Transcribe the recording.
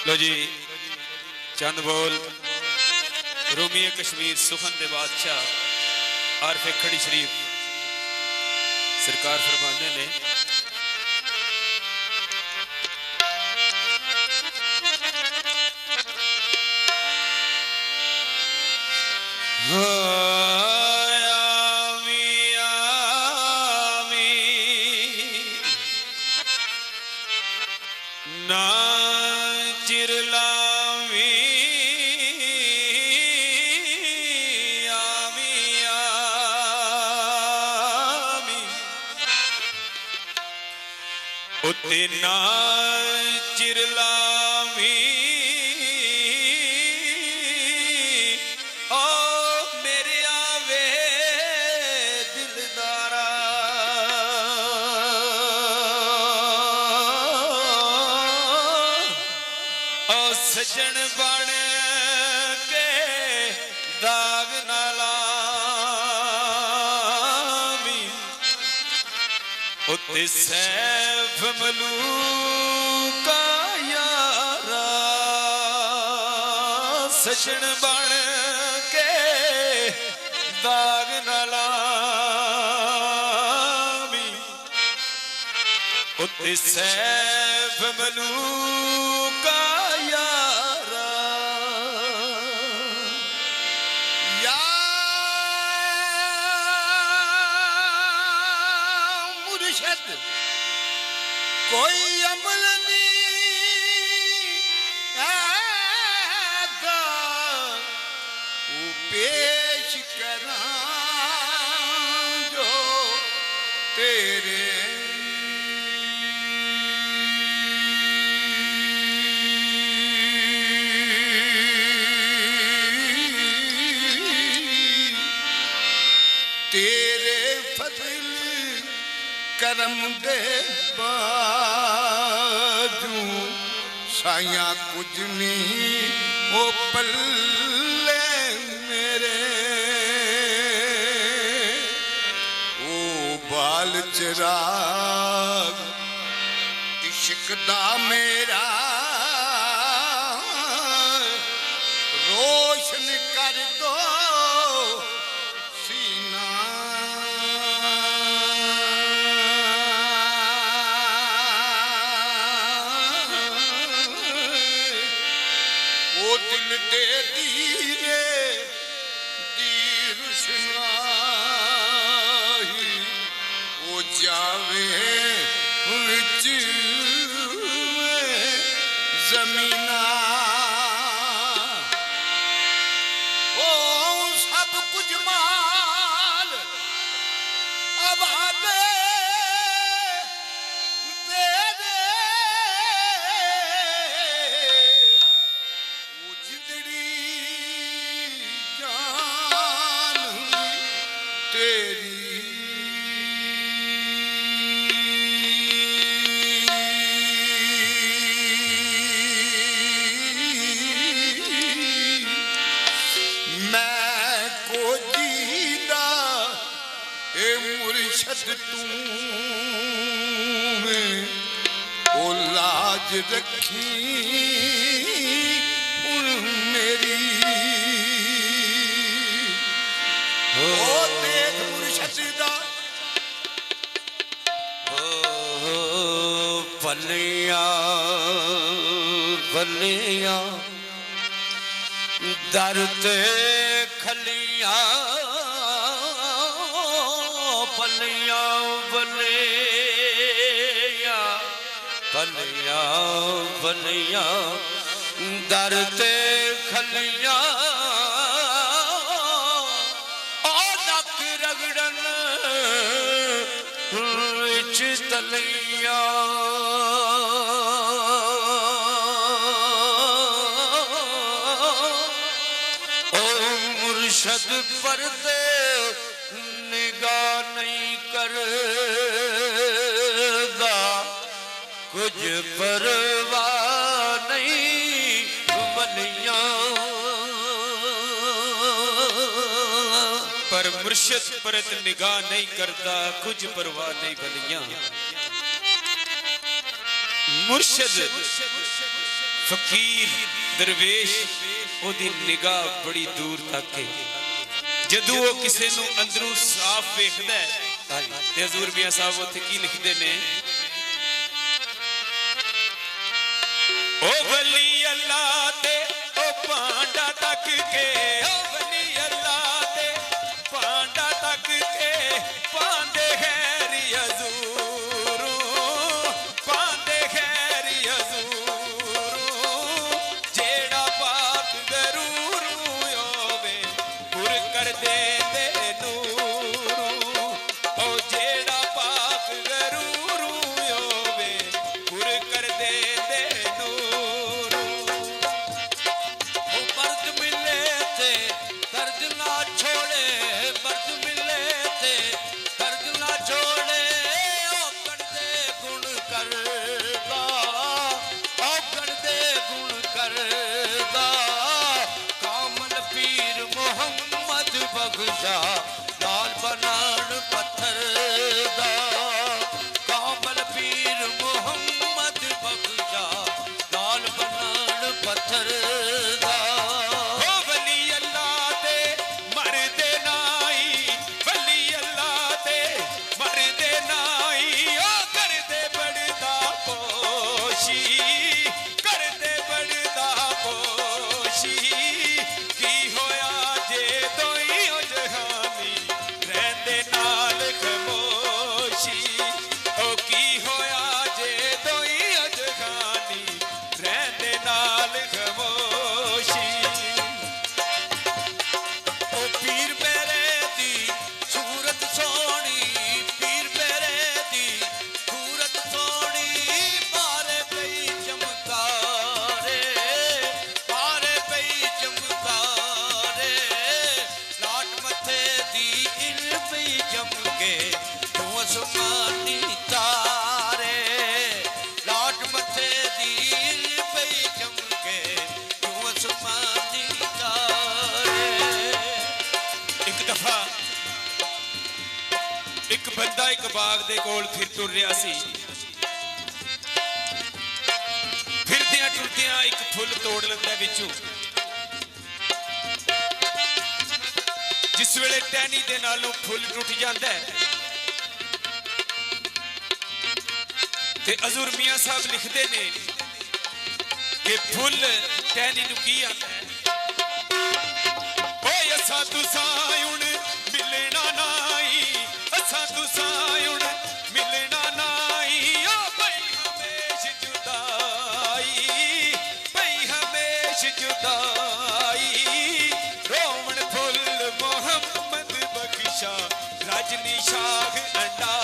लो जी चंद बोल रूमी कश्मीर सुखन दे बादशाह आरफे खड़ी शरीफ सरकार फरमाने ने ना चिरलावी आमी आमी उते ना चिरलावी ओ मेरे आवे दिलदारा सजन बन के दाग नालामी उत्ते सैफ मलूका यारा सजन बन के दाग नालामी उत्ते सैफ मलूका कोई अमल नहीं आगा वो पेश करा जो तेरे तेरे फजल करम दे बाजू साया कुछ नहीं ओ पल्ले मेरे ओ बाल चिराग इश्क दा मेरा रोशन कर दो दिल दे दीरे दी रुशनाही ओ जावे विच ज़मीना ओ सब कुछ माल आबाद मुर्शद तू ओ लाज रखी मेरी ओ देख मुर्शद दा भलिया भलिया दर ते खलिया भलिया भलिया भलिया भलिया दर ते खलिया नक रगड़न विच तलिया ओ मुर्शद परदे निगाह नहीं करदा कुछ परवाह नहीं बलिया पर मुर्शद परत निगाह नहीं करता कुछ परवाह नहीं बलिया मुर्शद फकीर दरवेश ओदी निगाह बड़ी दूर तक है। जदों वो किसी नूं अंदरों साफ वेखदा है ते हजूर मियां साहब उत्थे की लिखदे ने, ओ वली अल्लाह ते ओ पांडा तक के, ओ वली अल्लाह ते पांडा तक के पांदे खैरी हजूरू, पांदे खैरी हजूरू, जेड़ा पाक गरूरू होवे पुर कर दे नूरू, ओ जेड़ा पाक गरूरू होवे पुर कर दे नूरू। ओ मर्द मिले थे दर्द ना छोड़े, मर्द मिले थे दर्द ना छोड़े, ओ करदे गुण करदा, ओ करदे गुण करदा, कामल पीर मोहम्मद बख्शा लाल बनान पत्थर दा, कामल पीर मोहम्मद बख्शा लाल बनान पत्थर दा। ओ वली अल्लाह दे मरदे नाई, वली अल्लाह दे मरदे नाई, ओ करदे बड़दा पोशी, करदे बड़दा पोशी, की होया जे दोई ओ जहानी रहंदे नाल खमोशी, ओ की होया जे दोई ओ जहानी रहंदे नाल खमोशी। ओ पीर मेरे दी सूरत सोहनी, पीर मेरे दी सूरत सोहनी, मारे पई चमकारे, मारे पई चमकारे, लाट मथे दी इल पई चमके तू आसमानी तारे, लाट मथे दी इल पई चमके तू आसमानी तारे। एक दफा एक बंदा एक बाग दे कोल फिर टुर रहा सी, फिरदियां टुरदियां एक फुल तोड़ लैंदा विचों, जिस वेले टहनी दे नालों फुल टुट जांदा है ते हजूर मियां साहब लिखदे ने कि फुल टहनी नूं की आंदा है, ओए असा तुसां हुण मिलना नाई, असा तुसां हुण मिलना नाई, ओ भई हमेश जुदाई, भई हमेश जुदाई, रोवण फुल मोहम्मद बख्शा रजनी शाख अंडा